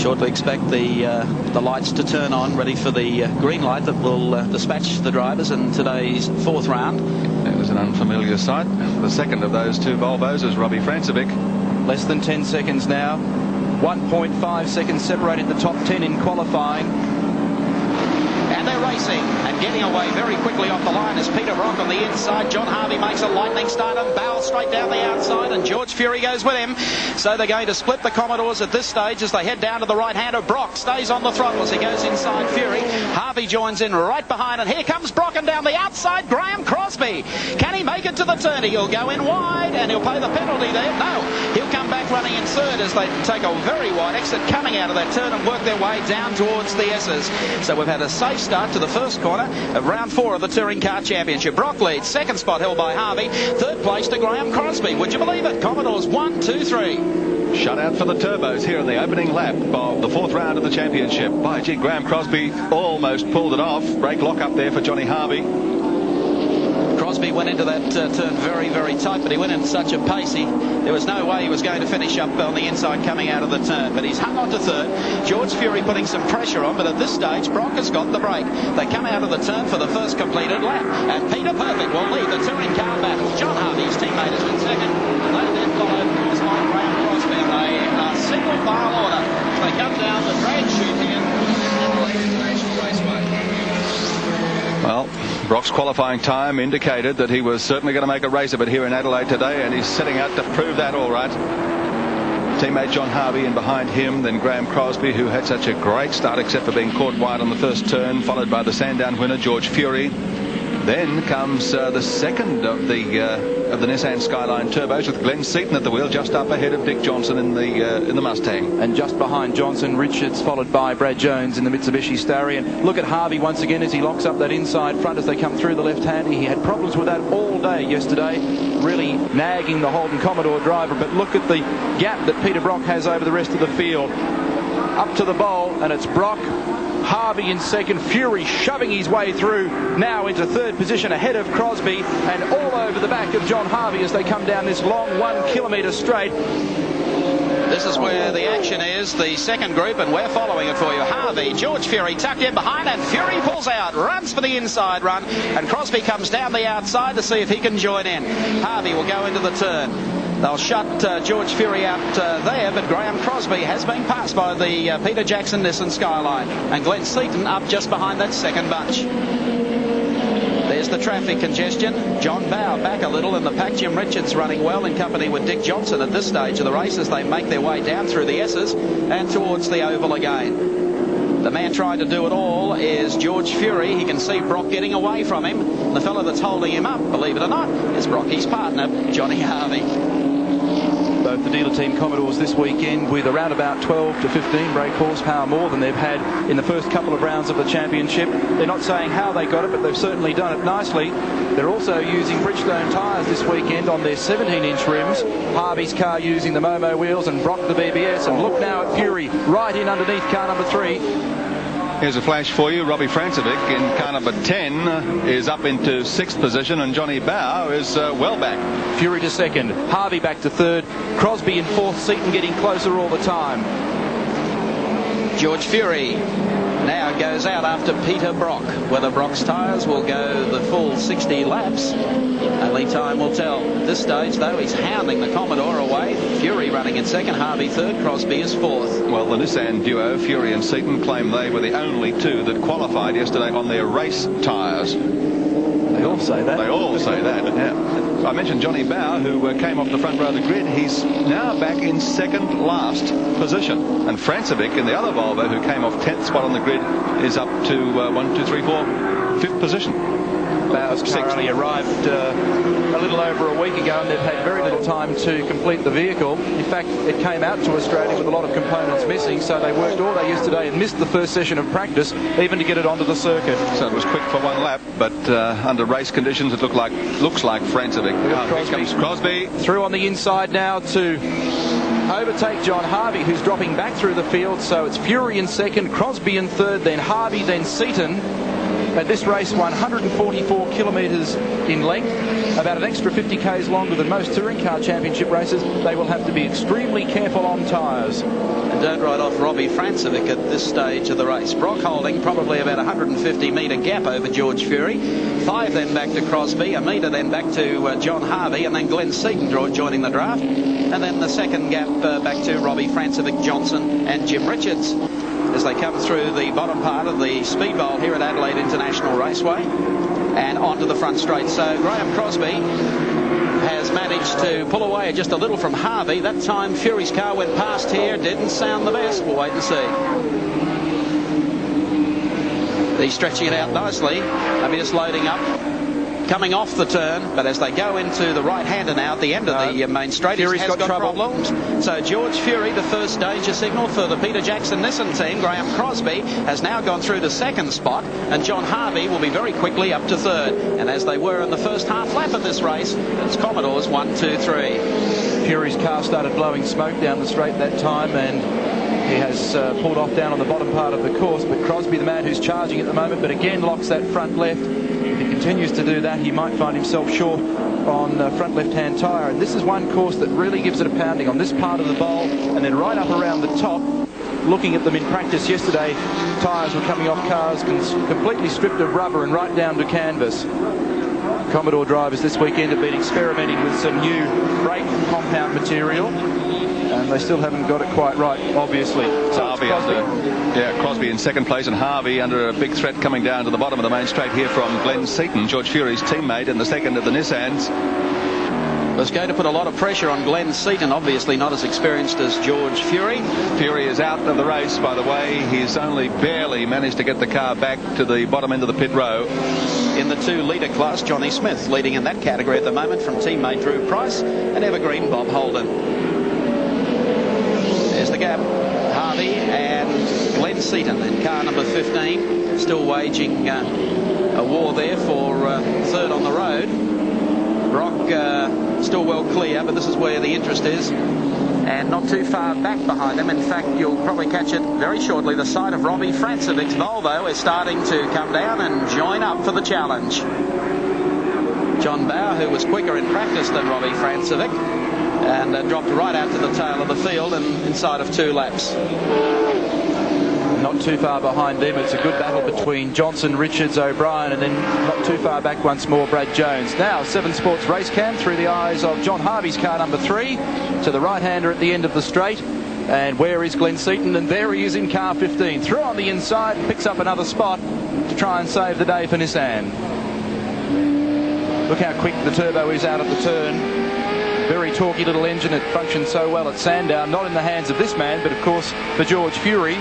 shortly expect the lights to turn on, ready for the green light that will dispatch the drivers in today's fourth round. It was an unfamiliar sight. The second of those two Volvos is Robbie Francevic. Less than 10 seconds now. 1.5 seconds separating the top 10 in qualifying. And they're racing and getting away very quickly off the line as Peter Brock on the inside. John Harvey makes a lightning start and Bowe straight down the outside, and George Fury goes with him. So they're going to split the Commodores at this stage as they head down to the right hand of Brock. Stays on the throttle as he goes inside Fury. Harvey joins in right behind, and here comes Brock, and down the outside Graham Crosby. Can he make it to the turn? He'll go in wide and he'll pay the penalty there. No, he'll come back running in third as they take a very wide exit coming out of that turn and work their way down towards the S's. So we've had a safe start to the first corner of round 4 of the Touring Car Championship. Brock leads, second spot held by Harvey, third place to Graham Crosby. Would you believe it? Commodores 1, 2, 3. Shutout for the Turbos here in the opening lap of the fourth round of the championship. By gee, Graham Crosby almost pulled it off. Brake lock up there for Johnny Harvey. Crosby went into that turn very, very tight, but he went in such a pace. There was no way he was going to finish up on the inside coming out of the turn, but he's hung on to third. George Fury putting some pressure on, but at this stage Brock has got the break. They come out of the turn for the first completed lap, and Peter Perfect will lead the touring car battle. John Harvey's teammate is in second, and they then follow as by Graham Crosby. They are single file order. They come down the drag shooting in Adelaide International Raceway. Well, Brock's qualifying time indicated that he was certainly going to make a race of it here in Adelaide today, and he's setting out to prove that all right. Teammate John Harvey in behind him, then Graham Crosby, who had such a great start except for being caught wide on the first turn, followed by the Sandown winner George Fury. Then comes the second of the Nissan Skyline Turbos with Glenn Seaton at the wheel, just up ahead of Dick Johnson in the Mustang. And just behind Johnson, Richards, followed by Brad Jones in the Mitsubishi Starry. And look at Harvey once again as he locks up that inside front as they come through the left-hander. He had problems with that all day yesterday, really nagging the Holden Commodore driver. But look at the gap that Peter Brock has over the rest of the field. Up to the bowl, and it's Brock, Harvey in second, Fury shoving his way through now into third position ahead of Crosby, and all over the back of John Harvey as they come down this long 1 kilometre straight. This is where the action is, the second group, and we're following it for you. Harvey, George Fury tucked in behind, and Fury pulls out, runs for the inside run, and Crosby comes down the outside to see if he can join in. Harvey will go into the turn. They'll shut George Fury out there, but Graham Crosby has been passed by the Peter Jackson Nissan Skyline, and Glenn Seaton up just behind that second bunch. There's the traffic congestion. John Bowe back a little in the pack. Jim Richards running well in company with Dick Johnson at this stage of the race as they make their way down through the S's and towards the oval again. The man trying to do it all is George Fury. He can see Brock getting away from him. The fellow that's holding him up, believe it or not, is Brocky's partner, Johnny Harvey. Both the dealer team Commodores this weekend with around about 12 to 15 brake horsepower more than they've had in the first couple of rounds of the championship. They're not saying how they got it, but they've certainly done it nicely. They're also using Bridgestone tyres this weekend on their 17-inch rims. Harvey's car using the Momo wheels and Brock the BBS. And look now at Fury right in underneath car number 3. Here's a flash for you. Robbie Francevic in car number 10 is up into 6th position, and Johnny Bowe is well back. Fury to second, Harvey back to third, Crosby in 4th, Seaton getting closer all the time. George Fury now goes out after Peter Brock. Whether Brock's tyres will go the full 60 laps, only time will tell. At this stage, though, he's hounding the Commodore away. Fury running in second, Harvey third, Crosby is 4th. Well, the Nissan duo, Fury and Seaton, claim they were the only two that qualified yesterday on their race tyres. They all say that. They all say that, yeah. I mentioned Johnny Bowe, who came off the front row of the grid. He's now back in second last position. And Francevic in the other Volvo, who came off 10th spot on the grid, is up to 1, 2, 3, 4, 5th position. Bowe's car only arrived a little over a week ago, and they've had very little time to complete the vehicle. In fact, it came out to Australia with a lot of components missing, so they worked all day yesterday and missed the first session of practice, even to get it onto the circuit. So it was quick for one lap, but under race conditions, it looks like Francevic. Here comes Crosby. Through on the inside now to overtake John Harvey, who's dropping back through the field. So it's Fury in second, Crosby in third, then Harvey, then Seaton. at this race 144 kilometres in length, about an extra 50 k's longer than most touring car championship races. They will have to be extremely careful on tyres. And don't write off Robbie Francevic at this stage of the race. Brock holding probably about 150 metre gap over George Fury. 5 then back to Crosby, a metre then back to John Harvey, and then Glenn Seaton joining the draft. And then the second gap back to Robbie Francevic, Johnson and Jim Richards as they come through the bottom part of the speed bowl here at Adelaide International Raceway and onto the front straight. So Graham Crosby has managed to pull away just a little from Harvey. That time Fury's car went past here, didn't sound the best. We'll wait and see. He's stretching it out nicely. I mean, just loading up, coming off the turn, but as they go into the right-hander now at the end of the main straight, Fury's has got trouble. problems. So George Fury, the first danger signal for the Peter Jackson Nissan team. Graham Crosby has now gone through the second spot, and John Harvey will be very quickly up to third. And as they were in the first half lap of this race, it's Commodores 1, 2, 3. Fury's car started blowing smoke down the straight that time, and he has pulled off down on the bottom part of the course. But Crosby, the man who's charging at the moment, but again locks that front left. If he continues to do that, he might find himself short on front left-hand tyre. And this is one course that really gives it a pounding on this part of the bowl, and then right up around the top. Looking at them in practice yesterday, tyres were coming off cars completely stripped of rubber and right down to canvas. Commodore drivers this weekend have been experimenting with some new brake compound material, and they still haven't got it quite right, obviously. So Crosby in second place, and Harvey under a big threat coming down to the bottom of the main straight here from Glenn Seaton, George Fury's teammate, in the second of the Nissans. Was going to put a lot of pressure on Glenn Seaton, obviously not as experienced as George Fury. Fury is out of the race, by the way. He's only barely managed to get the car back to the bottom end of the pit row. In the 2-litre class, Johnny Smith leading in that category at the moment from teammate Drew Price and evergreen Bob Holden. There's the gap. Harvey and Glenn Seaton in car number 15, still waging a war there for third on the road. Brock still well clear, but this is where the interest is, and not too far back behind them. In fact, you'll probably catch it very shortly. The side of Robbie Francevic's Volvo is starting to come down and join up for the challenge. John Bowe, who was quicker in practice than Robbie Francevic, and dropped right out to the tail of the field and inside of 2 laps. Not too far behind them. It's a good battle between Johnson, Richards, O'Brien, and then not too far back once more, Brad Jones. Now, 7 Sports race cam through the eyes of John Harvey's car number 3 to the right-hander at the end of the straight. And where is Glenn Seaton? And there he is in car 15. Through on the inside and picks up another spot to try and save the day for Nissan. Look how quick the turbo is out of the turn. Very talky little engine. It functioned so well at Sandown. Not in the hands of this man, but of course for George Fury.